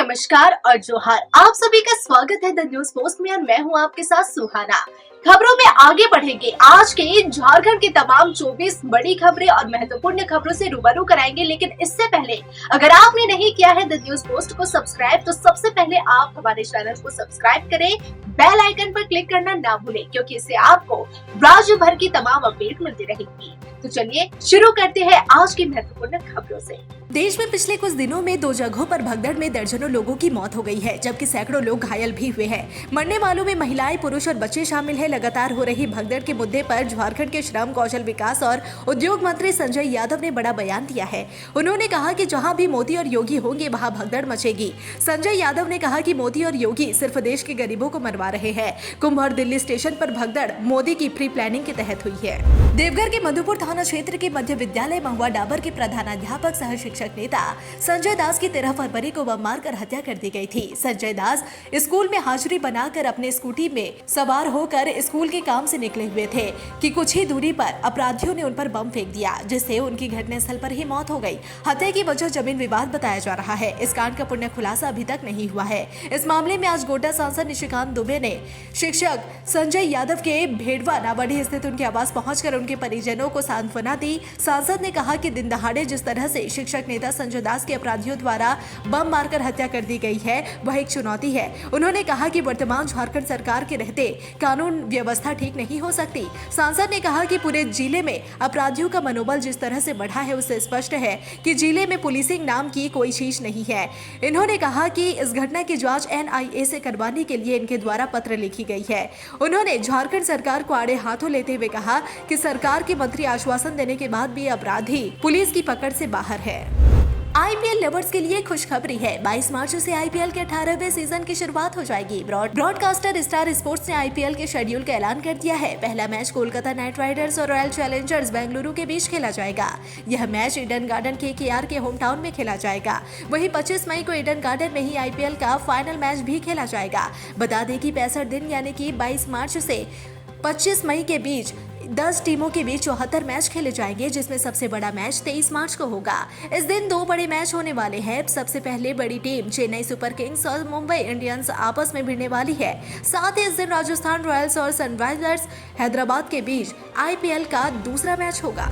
नमस्कार और जोहार। आप सभी का स्वागत है द न्यूज पोस्ट में और मैं हूं आपके साथ सुहाना। खबरों में आगे बढ़ेंगे। आज के झारखंड की तमाम 24 बड़ी खबरें और महत्वपूर्ण खबरों से रूबरू कराएंगे, लेकिन इससे पहले अगर आपने नहीं किया है द न्यूज पोस्ट को सब्सक्राइब, तो सबसे पहले आप हमारे चैनल को सब्सक्राइब करें, बेल आइकन पर क्लिक करना ना भूलें, क्योंकि इससे आपको राज्य भर की तमाम अपडेट मिलती रहेगी। तो चलिए शुरू करते हैं आज की महत्वपूर्ण खबरों से। देश में पिछले कुछ दिनों में 2 जगहों पर भगदड़ में दर्जनों लोगों की मौत हो गई है, जबकि सैकड़ों लोग घायल भी हुए हैं। मरने वालों में महिलाएं, पुरुष और बच्चे शामिल हैं। लगातार हो रही भगदड़ के मुद्दे पर झारखंड के श्रम, कौशल विकास और उद्योग मंत्री संजय यादव ने बड़ा बयान दिया है। उन्होंने कहा कि जहां भी मोदी और योगी होंगे वहां भगदड़ मचेगी। संजय यादव ने कहा कि मोदी और योगी सिर्फ देश के गरीबों को मरवा रहे हैं। कुंभ और दिल्ली स्टेशन पर भगदड़ मोदी की प्री प्लानिंग के तहत हुई है। देवघर के मधुपुर थाना क्षेत्र के मध्य विद्यालय महुआ डाबर के प्रधानाध्यापक सह शिक्षक नेता संजय दास की 13 फरवरी को बम मारकर हत्या कर दी गई थी। संजय दास स्कूल में हाजिरी बनाकर अपने स्कूटी में सवार होकर स्कूल के काम से निकले हुए थे कि कुछ ही दूरी पर अपराधियों ने उन पर बम फेंक दिया, जिससे उनकी घटनास्थल पर ही मौत हो गई। हत्या की वजह जमीन विवाद बताया जा रहा है। इस कांड का पुण्य खुलासा अभी तक नहीं हुआ है। इस मामले में आज गोड्डा सांसद निशिकांत दुबे ने शिक्षक संजय यादव के भेड़वा नावाडीह स्थित उनके आवास पहुंचकर उनके परिजनों को सांत्वना दी। सांसद ने कहा कि दिन दहाड़े जिस तरह से शिक्षक नेता संजय दास के अपराधियों द्वारा बम मारकर हत्या कर दी गई है, वह एक चुनौती है। उन्होंने कहा कि वर्तमान झारखंड सरकार के रहते कानून व्यवस्था ठीक नहीं हो सकती। सांसद ने कहा कि पूरे जिले में अपराधियों का मनोबल जिस तरह से बढ़ा है, उससे स्पष्ट है कि जिले में पुलिसिंग नाम की कोई चीज नहीं है। इन्होंने कहा कि इस घटना की जांच NIA से करवाने के लिए इनके द्वारा पत्र लिखी गई है। उन्होंने झारखंड सरकार को आड़े हाथों लेते हुए कहा कि सरकार के मंत्री आश्वासन देने के बाद भी अपराधी पुलिस की पकड़ से बाहर है। IPL लवर्स के लिए खुशखबरी है। 22 मार्च से IPL के 18वें सीजन की शुरुआत हो जाएगी। ब्रॉडकास्टर स्टार स्पोर्ट्स ने IPL के शेड्यूल का ऐलान कर दिया है। पहला मैच कोलकाता नाइट राइडर्स और रॉयल चैलेंजर्स बेंगलुरु के बीच खेला जाएगा। यह मैच ईडन गार्डन KKR के होम टाउन में खेला जाएगा। वहीं 25 मई को ईडन गार्डन में ही IPL का फाइनल मैच भी खेला जाएगा। बता दें कि 65 दिन यानी कि 22 मार्च से 25 मई के बीच 10 टीमों के बीच 74 मैच खेले जाएंगे, जिसमें सबसे बड़ा मैच 23 मार्च को होगा। इस दिन 2 बड़े मैच होने वाले हैं। सबसे पहले बड़ी टीम चेन्नई सुपर किंग्स और मुंबई इंडियंस आपस में भिड़ने वाली है। साथ ही इस दिन राजस्थान रॉयल्स और सनराइजर्स हैदराबाद के बीच IPL का दूसरा मैच होगा।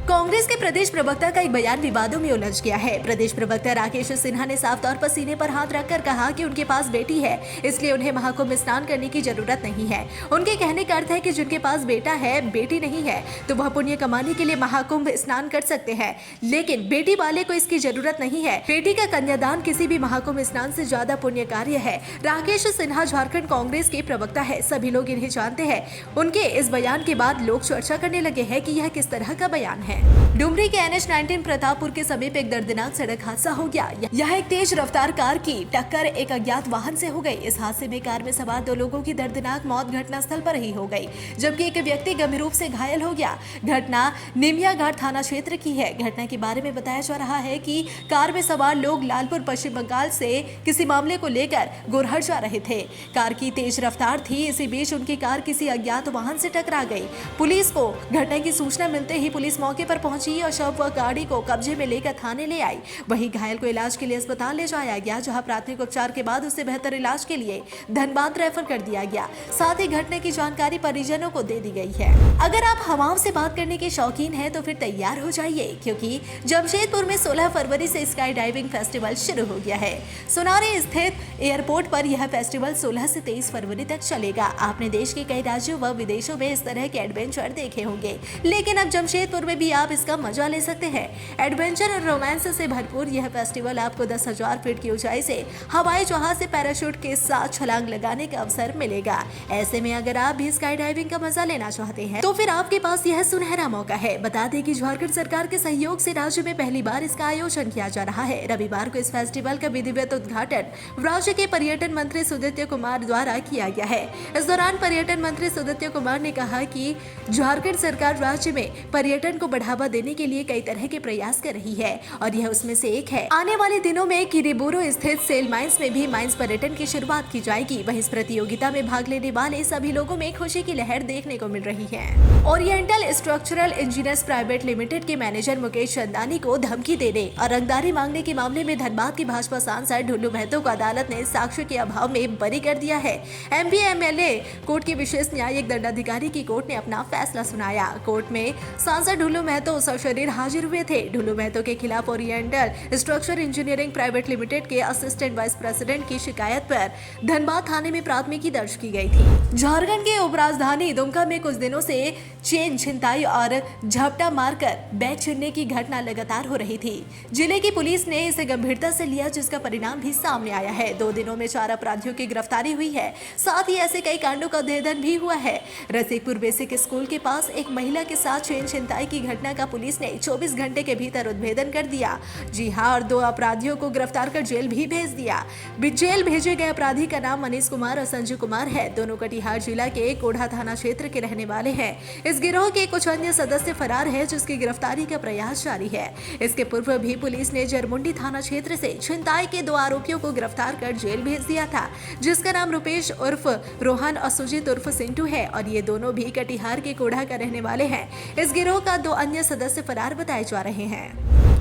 कांग्रेस के प्रदेश प्रवक्ता का एक बयान विवादों में उलझ गया है। प्रदेश प्रवक्ता राकेश सिन्हा ने साफ तौर पर सीने पर हाथ रखकर कहा कि उनके पास बेटी है, इसलिए उन्हें महाकुंभ स्नान करने की जरूरत नहीं है। उनके कहने का अर्थ है कि जिनके पास बेटा है, बेटी नहीं है, तो वह पुण्य कमाने के लिए महाकुंभ स्नान कर सकते हैं, लेकिन बेटी वाले को इसकी जरूरत नहीं है। बेटी का कन्यादान किसी भी महाकुंभ स्नान से ज्यादा पुण्य कार्य है। राकेश सिन्हा झारखंड कांग्रेस के प्रवक्ता है। सभी लोग इन्हें जानते हैं। उनके इस बयान के बाद लोग चर्चा करने लगे हैं कि यह किस तरह का बयान है। डुमरी के NH-19 प्रतापपुर के समीप एक दर्दनाक सड़क हादसा हो गया। यह एक तेज रफ्तार कार की टक्कर एक अज्ञात वाहन से हो गई। इस हादसे में कार में सवार 2 लोगों की दर्दनाक मौत घटनास्थल पर ही हो गई, जबकि एक व्यक्ति गंभीर रूप से घायल हो गया। घटना निमिया घाट थाना क्षेत्र की है। घटना के बारे में बताया जा रहा है कि कार में सवार लोग लालपुर पश्चिम बंगाल से किसी मामले को लेकर गोरहट जा रहे थे। कार की तेज रफ्तार थी। इसी बीच उनकी कार किसी अज्ञात वाहन से टकरा गई। पुलिस को घटना की सूचना मिलते ही पुलिस मौके पर पहुंची और शव व गाड़ी को कब्जे में लेकर थाने ले आई। वहीं घायल को इलाज के लिए अस्पताल ले जाया गया, जहां प्राथमिक उपचार के बाद उसे बेहतर इलाज के लिए धनबाद रेफर कर दिया गया। साथ ही घटना की जानकारी परिजनों को दे दी गई है। अगर आप हवाओं से बात करने के शौकीन हैं तो फिर तैयार हो जाइए, क्योंकि जमशेदपुर में 16 फरवरी से स्काई डाइविंग फेस्टिवल शुरू हो गया है। सोनारी स्थित एयरपोर्ट पर यह फेस्टिवल 16 से 23 फरवरी तक चलेगा। आपने देश के कई राज्यों व विदेशों में इस तरह के एडवेंचर देखे होंगे, लेकिन अब जमशेदपुर में भी आप इसका मजा ले सकते हैं। एडवेंचर और रोमांस से भरपूर यह फेस्टिवल आपको 10,000 फीट की ऊंचाई से हवाई जहाज से पैराशूट के साथ छलांग लगाने का अवसर मिलेगा। ऐसे में अगर आप भी स्काई डाइविंग का मजा लेना चाहते हैं तो फिर आपके पास यह सुनहरा मौका है। बता दें कि झारखंड सरकार के सहयोग से राज्य में पहली बार इसका आयोजन किया जा रहा है। रविवार को इस फेस्टिवल का विधिवत उद्घाटन राज्य के पर्यटन मंत्री सुदित्य कुमार द्वारा किया गया है। इस दौरान पर्यटन मंत्री सुदित्य कुमार ने कहा कि झारखंड सरकार राज्य में पर्यटन को बढ़ावा देने के लिए कई तरह के प्रयास कर रही है और यह उसमें से एक है। आने वाले दिनों में किरीबुरू स्थित सेल माइंस में भी माइंस पर्यटन की शुरुआत की जाएगी। वहीं इस प्रतियोगिता में भाग लेने वाले सभी लोगों में खुशी की लहर देखने को मिल रही है। Oriental structural engineers private limited के मैनेजर मुकेश चंदानी को धमकी देने और रंगदारी मांगने के मामले में धनबाद की भाजपा सांसद ढुल्लू महतो को अदालत ने साक्ष्य के अभाव में बरी कर दिया है। एमपी एमएलए कोर्ट के विशेष न्यायिक दंडाधिकारी की कोर्ट ने अपना फैसला सुनाया। कोर्ट में सांसद ढुल्लू महतो सशरीर हाजिर हुए थे। ढुल्लू महतो के खिलाफ oriental structure engineering private limited के असिस्टेंट वाइस प्रेसिडेंट की शिकायत पर धनबाद थाने में प्राथमिकी दर्ज की गई थी। झारखंड के उपराजधानी दुमका में कुछ दिनों से चेन छिनताई और झपटा मारकर बैग छीनने की घटना लगातार हो रही थी। जिले की पुलिस ने इसे गंभीरता से लिया, जिसका परिणाम भी सामने आया है। 2 दिनों में 4 अपराधियों की गिरफ्तारी हुई है। साथ ही ऐसे कई कांडों का उद्भेदन भी हुआ है। रसिकपुर बेसिक स्कूल के पास एक महिला के साथ चेन छिनताई की घटना का पुलिस ने 24 घंटे के भीतर उद्भेदन कर दिया। जी हां, और 2 अपराधियों को गिरफ्तार कर जेल भी भेज दिया। जेल भेजे गए अपराधी का नाम मनीष कुमार और संजय कुमार है। दोनों कटिहार जिला के कोढ़ा थाना क्षेत्र के रहने वाले हैं। इस गिरोह के कुछ अन्य सदस्य फरार है, जिसकी गिरफ्तारी का प्रयास जारी है। इसके पूर्व भी पुलिस ने जरमुंडी थाना क्षेत्र से छिनताई के 2 आरोपियों को गिरफ्तार कर जेल भेज दिया था, जिसका नाम रुपेश उर्फ रोहन और सुजीत उर्फ सिंटू है और ये दोनों भी कटिहार के कोढ़ा का रहने वाले हैं। इस गिरोह का 2 अन्य सदस्य फरार बताए जा रहे हैं।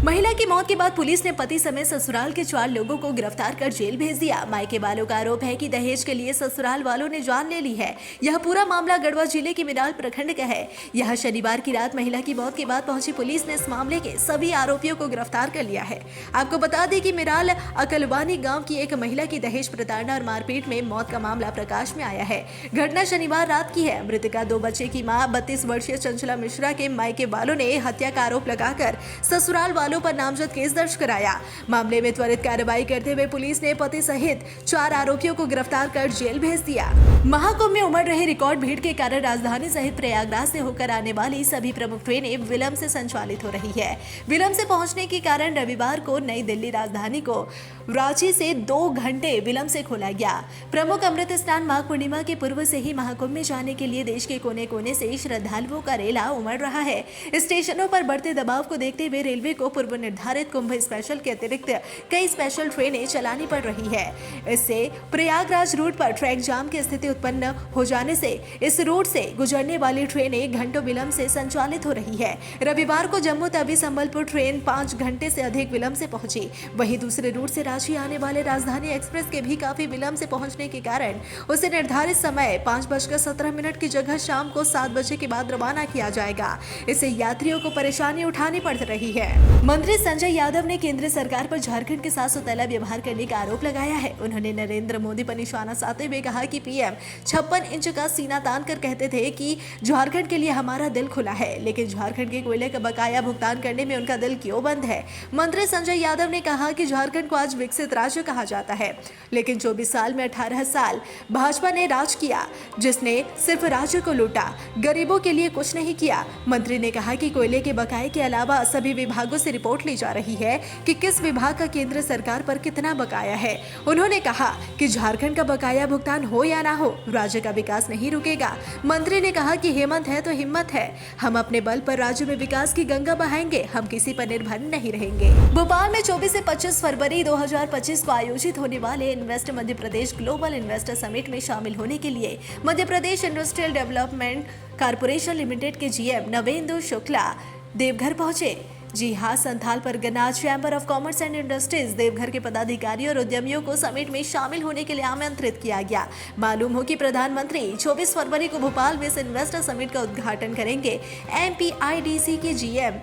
महिला की मौत के बाद पुलिस ने पति समेत ससुराल के 4 लोगों को गिरफ्तार कर जेल भेज दिया। मायके वालों का आरोप है कि दहेज के लिए ससुराल वालों ने जान ले ली है। यह पूरा मामला गढ़वा जिले के मिराल प्रखंड का है। यह शनिवार की रात महिला की मौत के बाद पहुंची पुलिस ने इस मामले के सभी आरोपियों को गिरफ्तार कर लिया है। आपको बता दें कि मिराल अकलवानी गाँव की एक महिला की दहेज प्रताड़ना और मारपीट में मौत का मामला प्रकाश में आया है। घटना शनिवार रात की है। मृतका 2 बच्चे की मां 32 वर्षीय चंचला मिश्रा के मायके वालों ने हत्या का आरोप लगाकर ससुराल वालों पर नामजद केस दर्ज कराया। मामले में त्वरित कार्रवाई करते हुए पुलिस ने पति सहित 4 आरोपियों को गिरफ्तार कर जेल भेज दिया। महाकुंभ में उमड़ रहे रिकॉर्ड भीड़ के कारण राजधानी सहित प्रयागराज से होकर आने वाली सभी प्रमुख ट्रेनें विलंब से संचालित हो रही है। विलंब से पहुंचने के कारण रविवार को नई दिल्ली राजधानी को रांची से 2 घंटे विलंब से खोला गया। प्रमुख अमृत स्नान माघ पूर्णिमा के पूर्व से ही महाकुंभ में जाने के लिए देश के कोने कोने से श्रद्धालुओं का रेला उमड़ रहा है। स्टेशनों पर बढ़ते दबाव को देखते हुए रेलवे को पूर्व निर्धारित कुंभ स्पेशल के अतिरिक्त कई स्पेशल ट्रेनें चलानी पड़ रही है। इससे प्रयागराज रूट पर ट्रैक जाम की स्थिति उत्पन्न हो जाने से इस रूट से गुजरने वाली ट्रेनें घंटों विलंब से संचालित हो रही है। रविवार को जम्मू तवी संबलपुर ट्रेन 5 घंटे से अधिक विलंब से पहुंची। वहीं दूसरे रूट से रांची आने वाले राजधानी एक्सप्रेस के भी काफी विलंब से पहुंचने के कारण उसे निर्धारित समय 5:17 की जगह शाम को 7 बजे के बाद रवाना किया जाएगा। इससे यात्रियों को परेशानी उठानी पड़ रही है। मंत्री संजय यादव ने केंद्र सरकार पर झारखंड के साथ सौतेला व्यवहार करने का आरोप लगाया है। उन्होंने नरेंद्र मोदी पर निशाना साधते हुए कहा कि पीएम 56 इंच का सीना तान कर कहते थे कि झारखंड के लिए हमारा दिल खुला है, लेकिन झारखंड के कोयले का बकाया भुगतान करने में उनका दिल क्यों बंद है। मंत्री संजय यादव ने कहा कि झारखंड को आज विकसित राज्य कहा जाता है, लेकिन 24 साल में 18 साल भाजपा ने राज किया, जिसने सिर्फ राज्य को लूटा, गरीबों के लिए कुछ नहीं किया। मंत्री ने कहा कि कोयले के बकाये के अलावा सभी विभागों से रिपोर्ट ली जा रही है कि किस विभाग का केंद्र सरकार पर कितना बकाया है। उन्होंने कहा कि झारखंड का बकाया भुगतान हो या ना हो, राज्य का विकास नहीं रुकेगा। मंत्री ने कहा कि हेमंत है तो हिम्मत है, हम अपने बल पर राज्य में विकास की गंगा बहाएंगे, हम किसी पर निर्भर नहीं रहेंगे। भोपाल में 24 से 25 फरवरी 2025 को आयोजित होने वाले invest Madhya Pradesh global investor summit में शामिल होने के लिए Madhya Pradesh industrial development corporation limited के जीएम नवेंदु शुक्ला देवघर पहुंचे। जी हां, Santhal Pargana chamber of commerce and industries Deoghar के पदाधिकारियों और उद्यमियों को समिट में शामिल होने के लिए आमंत्रित किया गया। मालूम हो कि प्रधानमंत्री 24 फरवरी को भोपाल में इस इन्वेस्टर समिट का उद्घाटन करेंगे। एमपीआईडीसी के जीएम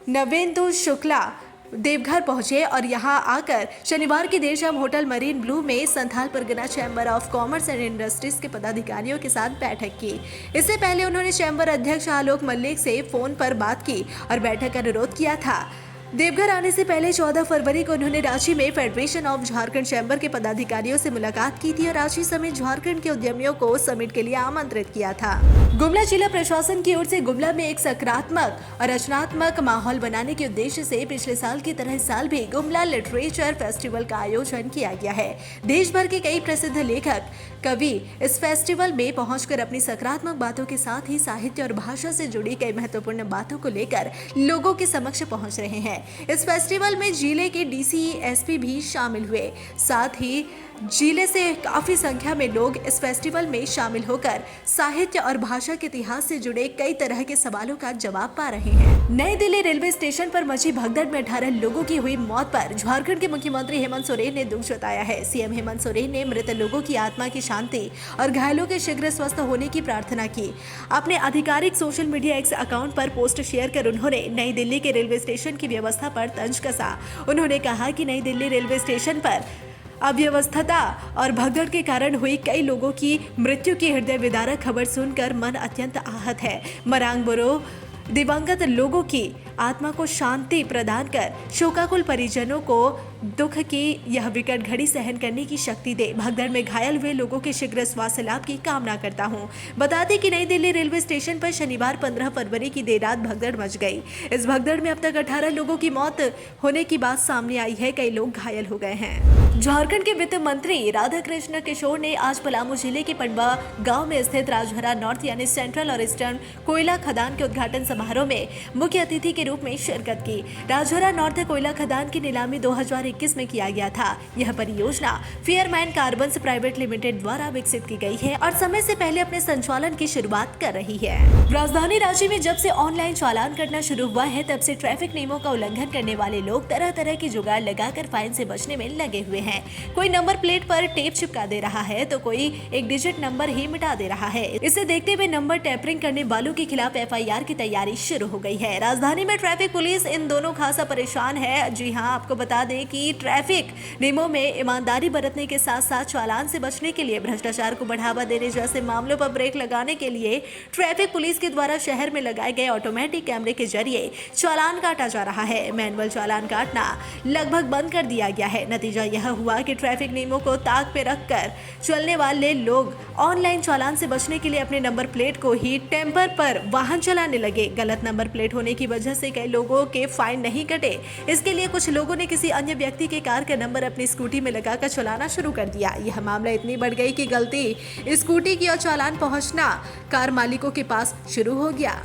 नवेंदु शुक्ला देवघर पहुंचे और यहां आकर शनिवार की देर शाम होटल मरीन ब्लू में Santhal Pargana chamber of commerce and industries के पदाधिकारियों के साथ बैठक की। इससे पहले उन्होंने चैम्बर अध्यक्ष आलोक मल्लिक से फोन पर बात की और बैठक का अनुरोध किया था। देवघर आने से पहले 14 फरवरी को उन्होंने रांची में फेडरेशन ऑफ झारखंड चैम्बर के पदाधिकारियों से मुलाकात की थी और रांची समेत झारखंड के उद्यमियों को समिट के लिए आमंत्रित किया था। गुमला जिला प्रशासन की ओर से गुमला में एक सकारात्मक और रचनात्मक माहौल बनाने के उद्देश्य से पिछले साल की तरह इस साल भी गुमला लिटरेचर फेस्टिवल का आयोजन किया गया है। देश भर के कई प्रसिद्ध लेखक कवि इस फेस्टिवल में पहुंचकर अपनी सकारात्मक बातों के साथ ही साहित्य और भाषा से जुड़ी कई महत्वपूर्ण बातों को लेकर लोगों के समक्ष पहुंच रहे हैं। इस फेस्टिवल में जिले के डीसी एसपी भी शामिल हुए। साथ ही जिले से काफी संख्या में लोग इस फेस्टिवल में शामिल होकर साहित्य और भाषा के इतिहास से जुड़े कई तरह के सवालों का जवाब पा रहे हैं। नई दिल्ली रेलवे स्टेशन पर मची भगदड़ में 18 लोगों की हुई मौत पर झारखंड के मुख्यमंत्री हेमंत सोरेन ने दुख जताया है। सीएम हेमंत सोरेन ने मृत लोगों की आत्मा की शांति और घायलों के शीघ्र स्वस्थ होने की प्रार्थना की। अपने आधिकारिक सोशल मीडिया एक्स अकाउंट पर पोस्ट शेयर कर उन्होंने नई दिल्ली के रेलवे स्टेशन की व्यवस्था पर तंज कसा। उन्होंने कहा कि नई दिल्ली रेलवे स्टेशन पर अव्यवस्था और भगदड़ के कारण हुई कई लोगों की मृत्यु की हृदय विदारक खबर सुनकर मन अत्यंत आहत है। मरांग बोरो दिवंगत लोगों की आत्मा को शांति प्रदान कर शोकाकुल परिजनों को दुख की यह विकट घड़ी सहन करने की शक्ति दे। भगदड़ में घायल हुए लोगों के शीघ्र स्वास्थ्य लाभ की कामना करता हूं। बता दें कि नई दिल्ली रेलवे स्टेशन पर शनिवार 15 फरवरी की देर रात भगदड़ मच गई। इस भगदड़ में अब तक 18 लोगों की मौत होने की बात सामने आई है। कई लोग घायल हो गए हैं। झारखंड के वित्त मंत्री राधाकृष्ण किशोर ने आज पलामू जिले के पंडवा गांव में स्थित राजहरा नॉर्थ यानी सेंट्रल और ईस्टर्न कोयला खदान के उद्घाटन समारोह में मुख्य अतिथि के रूप में शिरकत की। राजहरा नॉर्थ कोयला खदान की नीलामी 2021 में किया गया था। यह परियोजना फेयरमैन कार्बन्स प्राइवेट लिमिटेड द्वारा विकसित की गई है और समय से पहले अपने संचालन की शुरुआत कर रही है। राजधानी रांची में जब से ऑनलाइन चालान करना शुरू हुआ है तब से ट्रैफिक नियमों का उल्लंघन करने वाले लोग तरह तरह की जुगाड़ लगाकर फाइन से बचने में लगे हुए हैं। कोई नंबर प्लेट पर टेप चिपका दे रहा है तो कोई एक डिजिट नंबर ही मिटा दे रहा है। इसे देखते हुए नंबर टेम्परिंग करने वालों के खिलाफ एफआईआर की तैयारी शुरू हो गई है। राजधानी में ट्रैफिक पुलिस इन दोनों खासा परेशान है। जी हां, आपको बता दें कि ट्रैफिक नियमों में ईमानदारी बरतने के साथ साथ चालान से बचने के लिए भ्रष्टाचार को बढ़ावा देने जैसे मामलों पर ब्रेक लगाने के लिए ट्रैफिक पुलिस के द्वारा शहर में लगाए गए ऑटोमेटिक कैमरे के जरिए चालान काटा जा रहा है। मैनुअल चालान काटना लगभग बंद कर दिया गया है। नतीजा यह हुआ कि ट्रैफिक नियमों को ताक पे रखकर चलने वाले लोग ऑनलाइन चालान से बचने के लिए अपने नंबर प्लेट को ही टेम्पर पर वाहन चलाने लगे। गलत नंबर प्लेट होने की वजह से कई लोगों के फाइन नहीं कटे। इसके लिए कुछ लोगों ने किसी अन्य व्यक्ति के कार का नंबर अपनी स्कूटी में लगाकर चलाना शुरू कर दिया। यह मामला इतनी बढ़ गई कि गलती स्कूटी की और चालान पहुंचना कार मालिकों के पास शुरू हो गया।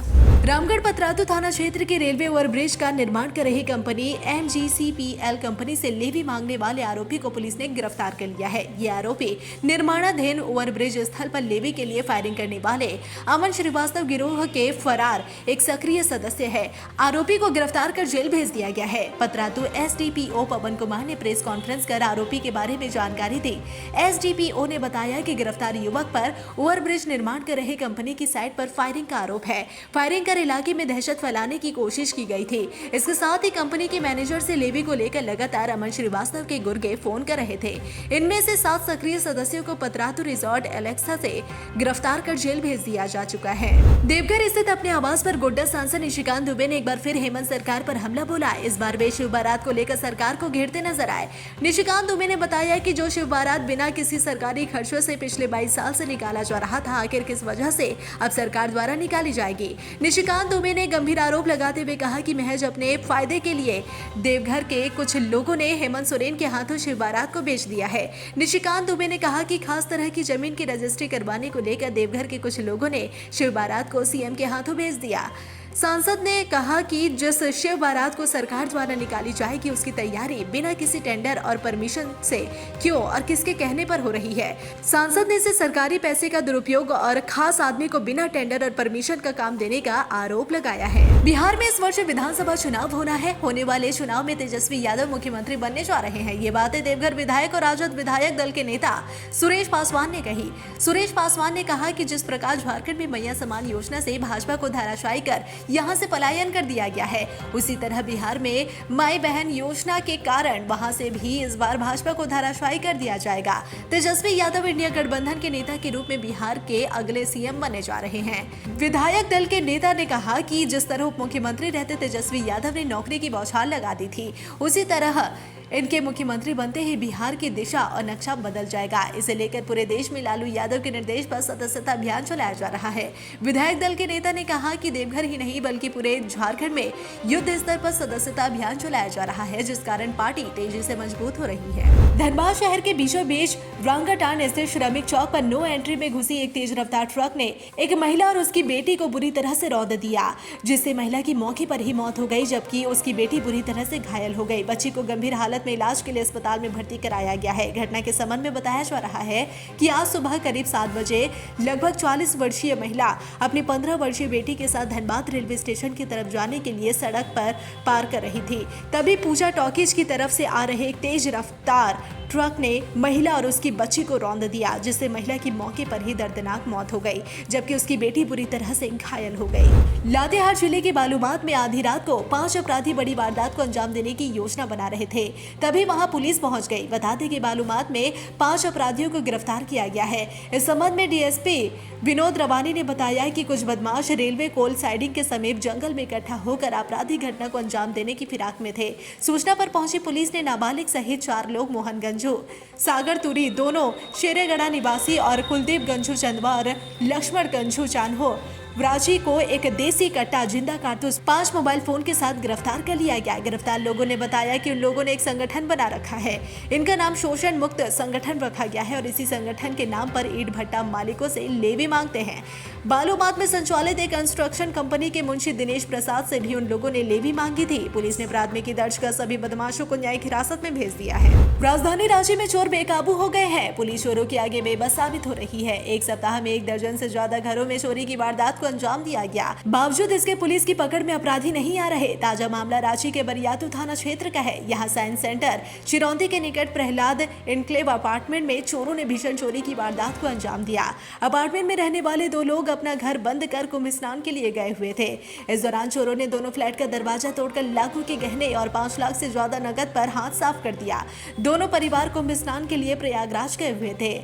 रामगढ़ पतरातू थाना क्षेत्र के रेलवे ओवरब्रिज का निर्माण कर रही कंपनी MGCPL कंपनी से लेवी मांगने वाले आरोपी को पुलिस ने गिरफ्तार कर लिया है। ये आरोपी निर्माणाधीन ओवरब्रिज स्थल पर लेवी के लिए फायरिंग करने वाले अमन श्रीवास्तव गिरोह के फरार एक सक्रिय सदस्य है। आरोपी को गिरफ्तार कर जेल भेज दिया गया है। पतरातू SDPO पवन कुमार ने प्रेस कॉन्फ्रेंस कर आरोपी के बारे में जानकारी दी। SDPO ने बताया कि गिरफ्तार युवक पर ओवरब्रिज निर्माण कर रही कंपनी की साइट पर फायरिंग का आरोप है। फायरिंग इलाके में दहशत फैलाने की कोशिश की गई थी। इसके साथ ही कंपनी के मैनेजर से लेवी को लेकर लगातार अमन श्रीवास्तव के गुर्गे फोन कर रहे थे। इनमें से 7 सक्रिय सदस्यों को पतरातू रिजॉर्ट एलेक्सा से गिरफ्तार कर जेल भेज दिया जा चुका है। देवघर स्थित अपने आवास पर गोड्डा सांसद निशिकांत दुबे ने एक बार फिर हेमंत सरकार पर हमला बोला। इस बार वे शिव बारात को लेकर सरकार को घेरते नजर आए। निशिकांत दुबे ने बताया कि जो शिव बारात बिना किसी सरकारी खर्चों से पिछले 22 साल से निकाला जा रहा था, आखिर किस वजह से अब सरकार द्वारा निकाली जाएगी। निशिकांत दुबे ने गंभीर आरोप लगाते हुए कहा कि महज अपने फायदे के लिए देवघर के कुछ लोगों ने हेमंत सोरेन के हाथों शिव बारात को बेच दिया है। निशिकांत दुबे ने कहा कि खास तरह की जमीन की रजिस्ट्री करवाने को लेकर देवघर के कुछ लोगों ने शिव बारात को सीएम के हाथों बेच दिया। सांसद ने कहा कि जिस शिव बारात को सरकार द्वारा निकाली जाएगी उसकी तैयारी बिना किसी टेंडर और परमिशन से क्यों और किसके कहने पर हो रही है। सांसद ने इसे सरकारी पैसे का दुरुपयोग और खास आदमी को बिना टेंडर और परमिशन का काम देने का आरोप लगाया है। बिहार में इस वर्ष विधानसभा चुनाव होना है। होने वाले चुनाव में तेजस्वी यादव मुख्यमंत्री बनने जा रहे हैं। ये बातें देवघर विधायक और राजद विधायक दल के नेता सुरेश पासवान ने कही। सुरेश पासवान ने कहा कि जिस प्रकार झारखंड में मैया समान योजना से भाजपा को धराशायी कर यहां से पलायन कर दिया गया है। उसी तरह बिहार में माई बहन योजना के कारण वहां से भी इस बार भाजपा को धराशायी कर दिया जाएगा। तेजस्वी यादव इंडिया गठबंधन के नेता के रूप में बिहार के अगले सीएम बनने जा रहे हैं। विधायक दल के नेता ने कहा कि जिस तरह उप मुख्यमंत्री रहते तेजस्वी यादव ने नौकरी की बौछार लगा दी थी, उसी तरह इनके मुख्यमंत्री बनते ही बिहार की दिशा और नक्शा बदल जाएगा। इसे लेकर पूरे देश में लालू यादव के निर्देश पर सदस्यता अभियान चलाया जा रहा है। विधायक दल के नेता ने कहा कि देवघर ही नहीं बल्कि पूरे झारखंड में युद्ध स्तर पर सदस्यता अभियान चलाया जा रहा है, जिस कारण पार्टी तेजी से मजबूत हो रही है। धनबाद शहर के बीचों बीच रांगाटान स्थित श्रमिक चौक पर नो एंट्री में घुसी एक तेज रफ्तार ट्रक ने एक महिला और उसकी बेटी को बुरी तरह से रौंद दिया, जिससे महिला की मौके पर ही मौत हो गई, जबकि उसकी बेटी बुरी तरह से घायल हो गई। बच्ची को गंभीर हालत में इलाज के लिए अस्पताल में भर्ती कराया गया है। घटना के संबंध में बताया जा रहा है कि आज सुबह करीब 7 बजे लगभग 40 वर्षीय महिला अपनी 15 वर्षीय बेटी के साथ धनबाद रेलवे स्टेशन की तरफ जाने के लिए सड़क पर पार कर रही थी। तभी पूजा टॉकीज की तरफ से आ रहे एक तेज रफ्तार ट्रक ने महिला और उसकी बच्ची को रौंद दिया, जिससे महिला की मौके पर ही दर्दनाक मौत हो गई, जबकि उसकी बेटी बुरी तरह से घायल हो गई। लातेहार जिले के बालूमाथ में आधी रात को 5 अपराधी बड़ी वारदात को अंजाम देने की योजना बना रहे थे, तभी वहां पुलिस पहुंच गई। बता दें कि बालूमाथ में 5 अपराधियों को गिरफ्तार किया गया है। इस संबंध में डीएसपी विनोद रवानी ने बताया कि कुछ बदमाश रेलवे कोल साइडिंग के समीप जंगल में इकट्ठा होकर आपराधिक घटना को अंजाम देने की फिराक में थे। सूचना पर पहुंची पुलिस ने नाबालिग सहित 4 लोग मोहन गंजू, सागर तुरी दोनों शेरेगढ़ा निवासी और कुलदीप गंजू चंदवा और लक्ष्मण गंजू चान्हो वराजी को एक देसी कट्टा, जिंदा कारतूस, 5 मोबाइल फोन के साथ गिरफ्तार कर लिया गया। गिरफ्तार लोगों ने बताया कि उन लोगों ने एक संगठन बना रखा है। इनका नाम शोषण मुक्त संगठन रखा गया है और इसी संगठन के नाम पर ईंट भट्टा मालिकों से लेवी मांगते हैं। बालूमाथ में संचालित एक कंस्ट्रक्शन कंपनी के मुंशी दिनेश प्रसाद से भी उन लोगों ने लेवी मांगी थी। पुलिस ने प्राथमिकी दर्ज कर सभी बदमाशों को न्यायिक हिरासत में भेज दिया है। राजधानी रांची में चोर बेकाबू हो गए हैं। पुलिस चोरों के आगे बेबस साबित हो रही है। एक सप्ताह में 1 दर्जन से ज्यादा घरों में चोरी की वारदात को अंजाम दिया गया। बावजूद इसके पुलिस की पकड़ में अपराधी नहीं आ रहे। ताजा मामला रांची के बरियातू थाना क्षेत्र का है। यहाँ साइंस सेंटर चिरौंदी के निकट प्रहलाद एनक्लेव अपार्टमेंट में चोरों ने भीषण चोरी की वारदात को अंजाम दिया। अपार्टमेंट में रहने वाले 2 लोग अपना घर बंद कर कुंभ स्नान के लिए गए हुए थे। इस दौरान चोरों ने दोनों फ्लैट का दरवाजा तोड़कर लाखों के गहने और 5 लाख से ज्यादा नकद पर हाथ साफ कर दिया। दोनों परिवार कुंभ स्नान के लिए प्रयागराज गए हुए थे।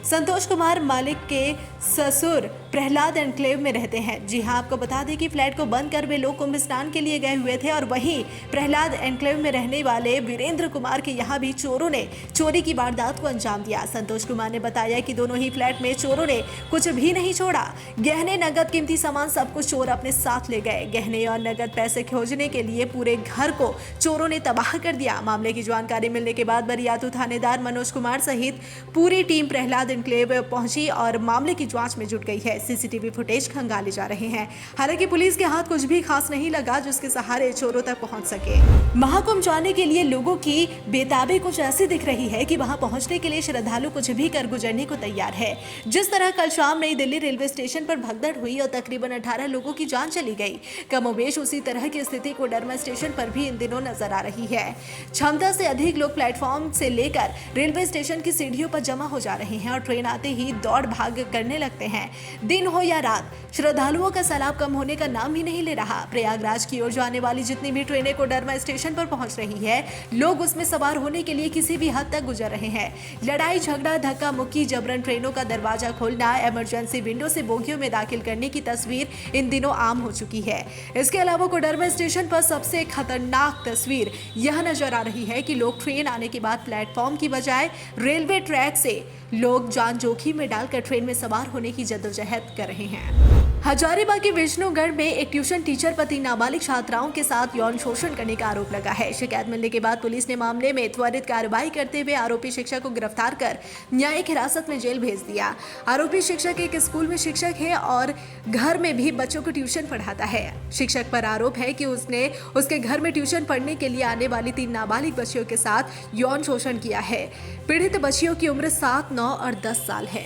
संतोष कुमार मालिक के ससुर प्रहलाद एनक्लेव में रहते हैं। जी हां, आपको बता दें कि फ्लैट को बंद कर वे लोग कुंभ स्नान के लिए गए हुए थे और वहीं प्रहलाद एनक्लेव में रहने वाले वीरेंद्र कुमार के यहाँ भी चोरों ने चोरी की वारदात को अंजाम दिया। संतोष कुमार ने बताया कि दोनों ही फ्लैट में चोरों ने कुछ भी नहीं छोड़ा। गहने, नगद, कीमती सामान सब कुछ चोर अपने साथ ले गए। गहने और नगद पैसे खोजने के लिए पूरे घर को चोरों ने तबाह कर दिया। मामले की जानकारी मिलने के बाद बरियातू थानेदार मनोज कुमार सहित पूरी टीम प्रहलाद एनक्लेव पहुंची और मामले की जांच में जुट गई है। सीसीटीवी फुटेज खंगाले जा रहे हैं। हालांकि पुलिस के हाथ कुछ भी खास नहीं लगा जिसके सहारे चोरों तक पहुंच सके। महाकुंभ जाने के लिए लोगों की बेताबी कुछ ऐसी दिख रही है कि वहां पहुंचने के लिए श्रद्धालु कुछ भी कर गुजरने को तैयार है। जिस तरह कल शाम नई दिल्ली रेलवे स्टेशन पर भगदड़ हुई और तकरीबन 18 लोगों की जान चली गई, कमोबेश उसी तरह की स्थिति कोडरमा स्टेशन पर भी इन दिनों नजर आ रही है। क्षमता से अधिक लोग प्लेटफॉर्म से लेकर रेलवे स्टेशन की सीढ़ियों पर जमा हो जा रहे हैं और ट्रेन आते ही दौड़ भाग करने लगते हैं। दिन हो या रात, श्रद्धालुओं का सैलाब कम होने का नाम ही नहीं ले रहा। प्रयागराज की ओर जाने वाली जितनी भी ट्रेनें कोडरमा स्टेशन पर पहुंच रही है, लोग उसमें सवार होने के लिए किसी भी हद तक गुजर रहे हैं। लड़ाई झगड़ा, धक्का मुक्की, जबरन ट्रेनों का दरवाजा खोलना, इमरजेंसी विंडो से बोगियों में दाखिल करने की तस्वीर इन दिनों आम हो चुकी है। इसके अलावा कोडरमा स्टेशन पर सबसे खतरनाक तस्वीर यह नजर आ रही है कि लोग ट्रेन आने के बाद प्लेटफॉर्म की बजाय रेलवे ट्रैक से लोग जान जोखिम में डालकर ट्रेन में सवार होने की जद्दोजहद कर रहे हैं। हजारीबाग के विष्णुगढ़ में एक ट्यूशन टीचर पर 3 नाबालिग छात्राओं के साथ यौन शोषण करने का आरोप लगा है। शिकायत मिलने के बाद पुलिस ने मामले में त्वरित कार्रवाई करते हुए आरोपी शिक्षक को गिरफ्तार कर न्यायिक हिरासत में जेल भेज दिया। आरोपी शिक्षक एक स्कूल में शिक्षक है और घर में भी बच्चों को ट्यूशन पढ़ाता है। शिक्षक पर आरोप है कि उसने उसके घर में ट्यूशन पढ़ने के लिए आने वाली 3 नाबालिग बच्चियों के साथ यौन शोषण किया है। पीड़ित बच्चियों की उम्र 7, 9 और 10 साल है।